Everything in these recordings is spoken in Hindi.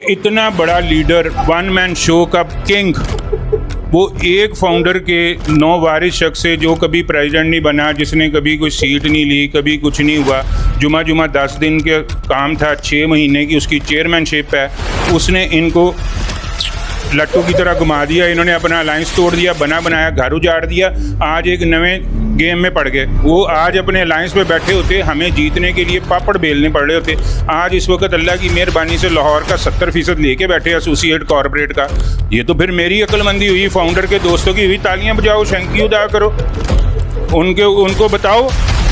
इतना बड़ा लीडर, वन मैन शो का किंग, वो एक फाउंडर के 9 वारिस शख्स से जो कभी प्रेसिडेंट नहीं बना, जिसने कभी कोई सीट नहीं ली, कभी कुछ नहीं हुआ, जुमा 10 दिन के काम था, 6 महीने की उसकी चेयरमैनशिप है, उसने इनको लट्टू की तरह घुमा दिया। इन्होंने अपना अलायंस तोड़ दिया, बना बनाया घर उजाड़ दिया। आज एक नए गेम में पड़ गए। वो आज अपने अलायंस पे बैठे होते, हमें जीतने के लिए पापड़ बेलने पड़ रहे होते। आज इस वक्त अल्लाह की मेहरबानी से लाहौर का 70% लेके बैठे एसोसिएट कॉरपोरेट का। ये तो फिर मेरी अक्लमंदी हुई, फाउंडर के दोस्तों की हुई। तालियां बजाओ, थैंक यू अदा करो, उनको बताओ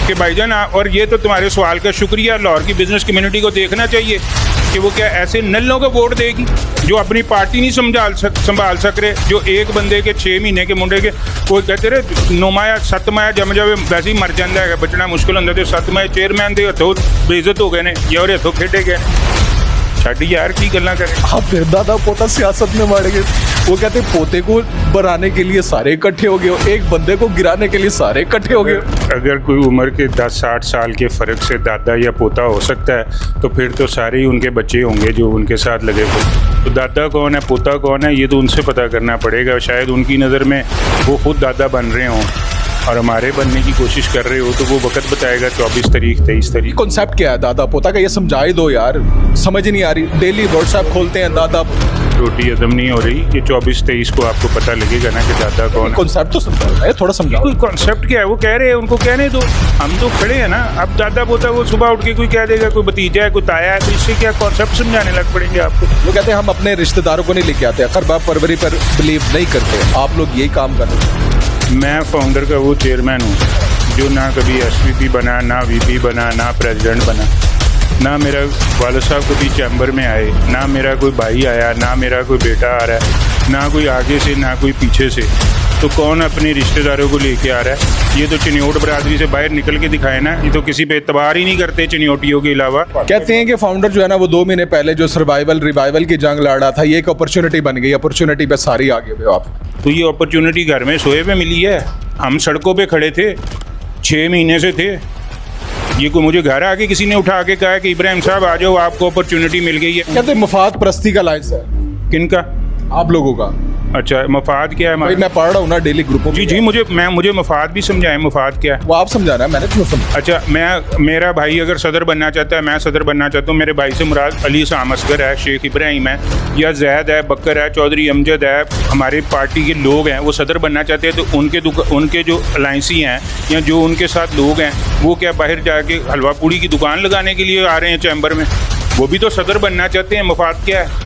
कि भाईजान, और ये तो तुम्हारे सवाल का शुक्रिया। लाहौर की बिजनेस कम्युनिटी को देखना चाहिए कि वो क्या ऐसे नल्लों को वोट देगी जो अपनी पार्टी नहीं संभाल सक रहे, जो एक बंदे के 6 महीने के मुंडे के कोई कहते रहे 9 माया 7 माया जम जाए वैसे ही मर जाता है, बचना मुश्किल होंगे। तो 7 माया चेयरमैन के हथों बेइज्जत हो गए ने, ये और हथों खेडे गए। छाड़ी यार की गल्ला करें। अब फिर दादा पोता सियासत में बढ़ गए। वो कहते पोते को बनाने के लिए सारे इकट्ठे हो गए, एक बंदे को गिराने के लिए सारे इकट्ठे हो गए। अगर कोई उम्र के 10-60 साल के फ़र्क से दादा या पोता हो सकता है तो फिर तो सारे ही उनके बच्चे होंगे जो उनके साथ लगे हुए। तो दादा कौन है, पोता कौन है, ये तो उनसे पता करना पड़ेगा। शायद उनकी नज़र में वो खुद दादा बन रहे हों और हमारे बनने की कोशिश कर रहे हो, तो वो वक्त बताएगा 24 तारीख 23 तारीख। कॉन्सेप्ट क्या है दादा पोता का, ये समझा ही दो यार, समझ ही नहीं आ रही। डेली व्हाट्सएप खोलते हैं दादा, रोटी हजम नहीं हो रही। ये 24-23 को आपको पता लगेगा ना कि दादा कौन है। कॉन्सेप्ट तो समझाओ, थोड़ा समझाओ। कोई कॉन्सेप्ट क्या है, वो कह रहे हैं, उनको कहने दो, हम तो खड़े हैं ना। अब दादा पोता वो सुबह उठ के कोई कह देगा कोई भतीजा है, कोई ताया है, तो इससे क्या कॉन्सेप्ट समझाने लग पड़ेंगे आपको। वो कहते हैं हम अपने रिश्तेदारों को नहीं लेके आते, अकर बाप परवरी पर बिलीव नहीं करते, आप लोग यही काम कर रहे हैं। मैं फाउंडर का वो चेयरमैन हूँ जो ना कभी SVP बना, ना VP बना, ना प्रेसिडेंट बना, ना मेरा वालिद साहब कभी चैम्बर में आए, ना मेरा कोई भाई आया, ना मेरा कोई बेटा आ रहा है, ना कोई आगे से ना कोई पीछे से। तो कौन अपने रिश्तेदारों को लेके आ रहा है? ये तो चिन्योट बरादरी से बाहर निकल के दिखाए ना। ये तो किसी पे एतबार ही नहीं करते चिन्योटियों के अलावा। कहते हैं कि फाउंडर जो है ना, वो 2 महीने पहले जो सर्वाइवल रिवाइवल की जंग लड़ रहा था, ये एक अपॉर्चुनिटी बन गई। अपॉर्चुनिटी पे सारी आगे हुए आप। तो ये अपॉर्चुनिटी घर में सोए पे मिली है। हम सड़कों पे खड़े थे, 6 महीने से थे। ये कोई मुझे घर आके किसी ने उठा के कहा कि इब्राहिम साहब आ जाओ, आपको अपॉर्चुनिटी मिल गई है। कहते मफाद परस्ती का लाइस है। किनका? आप लोगों का। अच्छा, मफाद क्या है? भाई मैं पढ़ रहा हूँ ना डेली ग्रुपों में। जी मुझे मफाद भी समझाएं, मफाद क्या है? वो आप समझा रहे हैं, मैंने क्यों समझा। अच्छा, मेरा भाई अगर सदर बनना चाहता है, मैं सदर बनना चाहता हूँ, मेरे भाई से मुराद अली साम असगर है, शेख इब्राहिम है, या जैद है, बकर है, चौधरी अमजद है, हमारे पार्टी के लोग हैं, वो सदर बनना चाहते हैं, तो उनके जो अलायंसी हैं या जो उनके साथ लोग हैं, वो क्या बाहर जाके हलवा पूड़ी की दुकान लगाने के लिए आ रहे हैं चैम्बर में? वो भी तो सदर बनना चाहते हैं। मफाद क्या है?